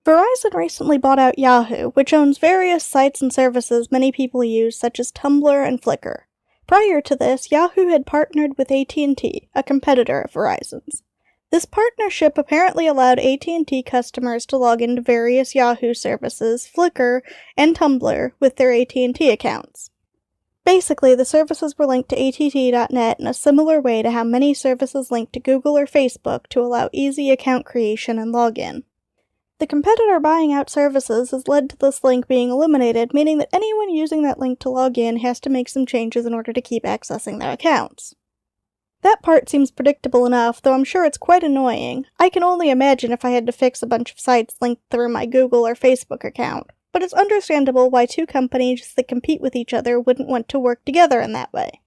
Verizon recently bought out Yahoo, which owns various sites and services many people use, such as Tumblr and Flickr. Prior to this, Yahoo had partnered with AT&T, a competitor of Verizon's. This partnership apparently allowed AT&T customers to log into various Yahoo services, Flickr, and Tumblr with their AT&T accounts. Basically, the services were linked to att.net in a similar way to how many services link to Google or Facebook to allow easy account creation and login. The competitor buying out services has led to this link being eliminated, meaning that anyone using that link to log in has to make some changes in order to keep accessing their accounts. That part seems predictable enough, though I'm sure it's quite annoying. I can only imagine if I had to fix a bunch of sites linked through my Google or Facebook account, but it's understandable why two companies that compete with each other wouldn't want to work together in that way.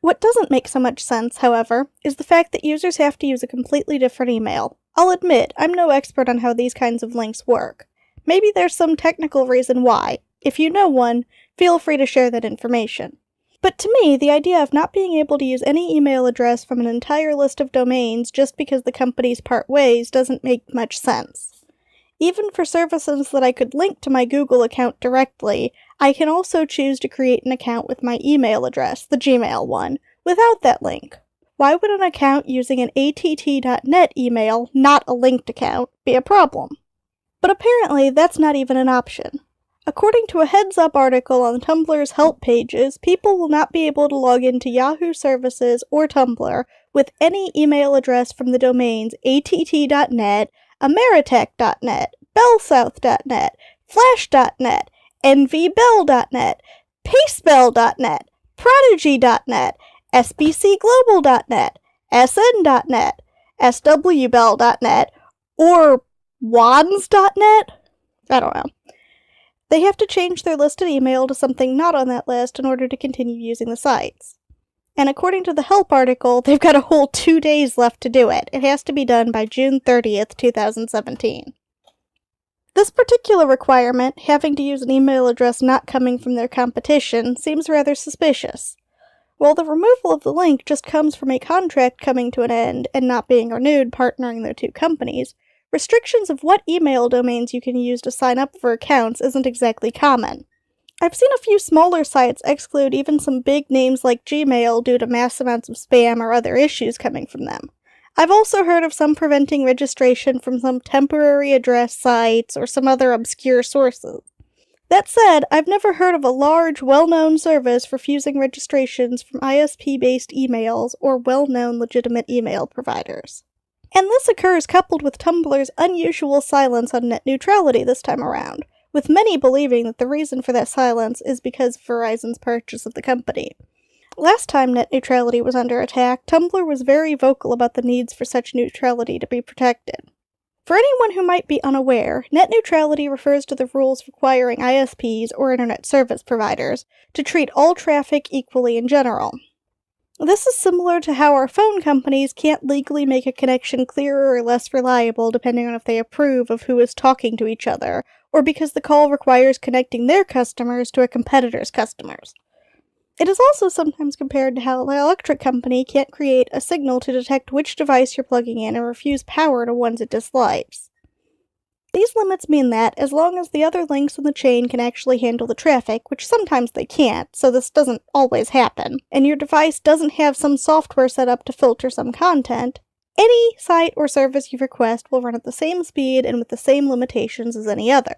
What doesn't make so much sense, however, is the fact that users have to use a completely different email. I'll admit, I'm no expert on how these kinds of links work. Maybe there's some technical reason why. If you know one, feel free to share that information. But to me, the idea of not being able to use any email address from an entire list of domains just because the companies part ways doesn't make much sense. Even for services that I could link to my Google account directly, I can also choose to create an account with my email address, the Gmail one, without that link. Why would an account using an att.net email, not a linked account, be a problem? But apparently, that's not even an option. According to a Heads Up article on Tumblr's help pages, people will not be able to log into Yahoo services or Tumblr with any email address from the domains att.net, ameritech.net, bellsouth.net, flash.net, nvbell.net, pacebell.net, prodigy.net, sbcglobal.net, sn.net, swbell.net, or wands.net? I don't know. They have to change their listed email to something not on that list in order to continue using the sites. And according to the help article, they've got a whole 2 days left to do it. It has to be done by June 30th, 2017. This particular requirement, having to use an email address not coming from their competition, seems rather suspicious. While the removal of the link just comes from a contract coming to an end and not being renewed partnering their two companies, restrictions of what email domains you can use to sign up for accounts isn't exactly common. I've seen a few smaller sites exclude even some big names like Gmail due to mass amounts of spam or other issues coming from them. I've also heard of some preventing registration from some temporary address sites or some other obscure sources. That said, I've never heard of a large, well-known service refusing registrations from ISP-based emails or well-known legitimate email providers. And this occurs coupled with Tumblr's unusual silence on net neutrality this time around, with many believing that the reason for that silence is because of Verizon's purchase of the company. Last time net neutrality was under attack, Tumblr was very vocal about the needs for such neutrality to be protected. For anyone who might be unaware, net neutrality refers to the rules requiring ISPs, or internet service providers, to treat all traffic equally in general. This is similar to how our phone companies can't legally make a connection clearer or less reliable depending on if they approve of who is talking to each other, or because the call requires connecting their customers to a competitor's customers. It is also sometimes compared to how an electric company can't create a signal to detect which device you're plugging in and refuse power to ones it dislikes. These limits mean that, as long as the other links in the chain can actually handle the traffic, which sometimes they can't, so this doesn't always happen, and your device doesn't have some software set up to filter some content, any site or service you request will run at the same speed and with the same limitations as any other.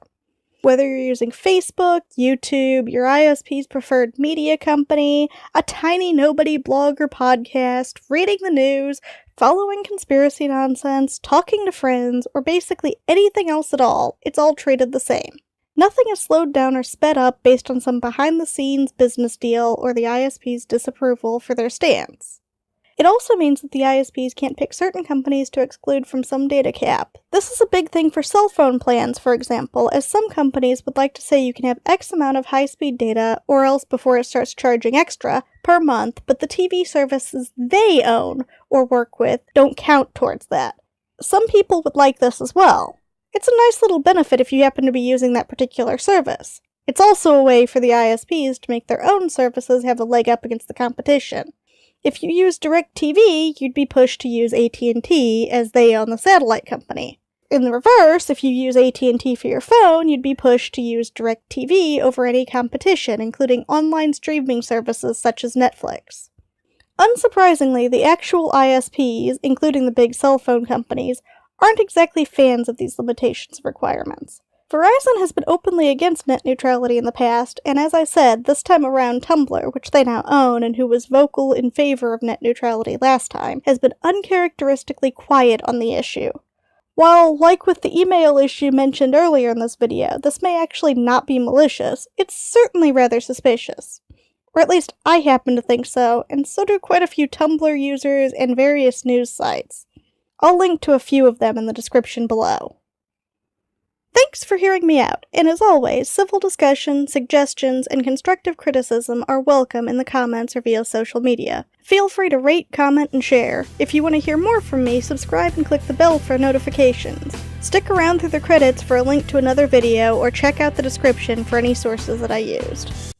Whether you're using Facebook, YouTube, your ISP's preferred media company, a tiny nobody blog or podcast, reading the news, following conspiracy nonsense, talking to friends, or basically anything else at all, it's all treated the same. Nothing is slowed down or sped up based on some behind-the-scenes business deal or the ISP's disapproval for their stance. It also means that the ISPs can't pick certain companies to exclude from some data cap. This is a big thing for cell phone plans, for example, as some companies would like to say you can have X amount of high-speed data, or else before it starts charging extra, per month, but the TV services they own or work with don't count towards that. Some people would like this as well. It's a nice little benefit if you happen to be using that particular service. It's also a way for the ISPs to make their own services have a leg up against the competition. If you use DirecTV, you'd be pushed to use AT&T, as they own the satellite company. In the reverse, if you use AT&T for your phone, you'd be pushed to use DirecTV over any competition, including online streaming services such as Netflix. Unsurprisingly, the actual ISPs, including the big cell phone companies, aren't exactly fans of these limitations and requirements. Verizon has been openly against net neutrality in the past, and as I said, this time around Tumblr, which they now own and who was vocal in favor of net neutrality last time, has been uncharacteristically quiet on the issue. While, like with the email issue mentioned earlier in this video, this may actually not be malicious, it's certainly rather suspicious. Or at least I happen to think so, and so do quite a few Tumblr users and various news sites. I'll link to a few of them in the description below. Thanks for hearing me out, and as always, civil discussion, suggestions, and constructive criticism are welcome in the comments or via social media. Feel free to rate, comment, and share. If you want to hear more from me, subscribe and click the bell for notifications. Stick around through the credits for a link to another video, or check out the description for any sources that I used.